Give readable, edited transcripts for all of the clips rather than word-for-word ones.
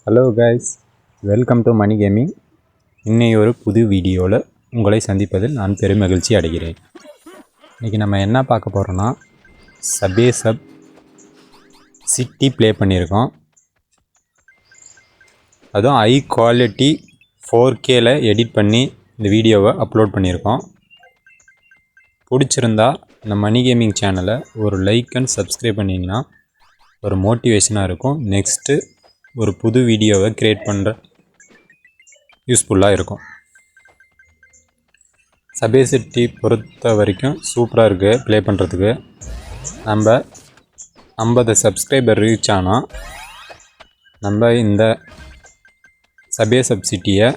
Hello guys, welcome to Mani gaming. இன்னைக்கு ஒரு புது வீடியோவில் உங்களை சந்திப்பதில் நான் பெரும் மகிழ்ச்சி அடைகிறேன். இன்றைக்கி நம்ம என்ன பார்க்க போகிறோன்னா, சபே சப் சிட்டி ப்ளே பண்ணியிருக்கோம். அதுவும் ஹை குவாலிட்டி 4Kல எடிட் பண்ணி இந்த வீடியோவை அப்லோட் பண்ணியிருக்கோம். பிடிச்சிருந்தா இந்த மணி கேமிங் சேனலை ஒரு லைக் அண்ட் சப்ஸ்கிரைப் பண்ணிங்கன்னா ஒரு மோட்டிவேஷனாக இருக்கும். நெக்ஸ்ட்டு ஒரு புது வீடியோவை க்ரியேட் பண்ணுற யூஸ்ஃபுல்லாக இருக்கும். சபே சிட்டி பொறுத்த வரைக்கும் சூப்பராக இருக்குது ப்ளே பண்ணுறதுக்கு. நம்ம 50 சப்ஸ்கிரைபர் ரீச் ஆனால் நம்ம இந்த சபே சப் சிட்டியை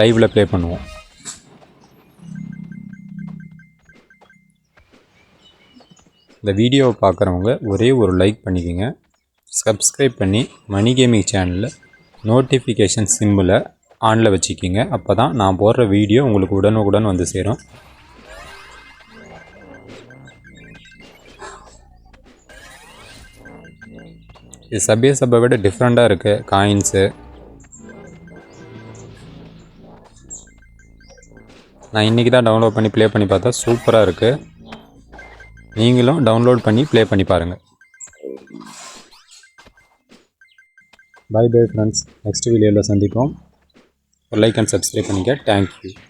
லைவில் ப்ளே பண்ணுவோம். இந்த வீடியோவை பார்க்குறவங்க ஒரே ஒரு லைக் பண்ணிக்கோங்க. சப்ஸ்கிரைப் பண்ணி மணி கேமிங் சேனலில் நோட்டிஃபிகேஷன் சிம்பிளை ஆனில் வச்சுக்கிங்க. அப்போ தான் நான் போடுற வீடியோ உங்களுக்கு உடனுக்குடன் வந்து சேரும். இது சபே சப்பை விட டிஃப்ரெண்ட்டாக இருக்குது. காயின்ஸு நான் இன்றைக்கி தான் டவுன்லோட் பண்ணி ப்ளே பண்ணி பார்த்தா சூப்பராக இருக்குது. நீங்களும் டவுன்லோட் பண்ணி ப்ளே பண்ணி பாருங்கள். பை பை ஃப்ரெண்ட்ஸ், நெக்ஸ்ட் வீடியோவில் சந்திப்போம். ஒரு லைக் அண்ட் சப்ஸ்கிரைப் பண்ணிக்க. தேங்க்யூ.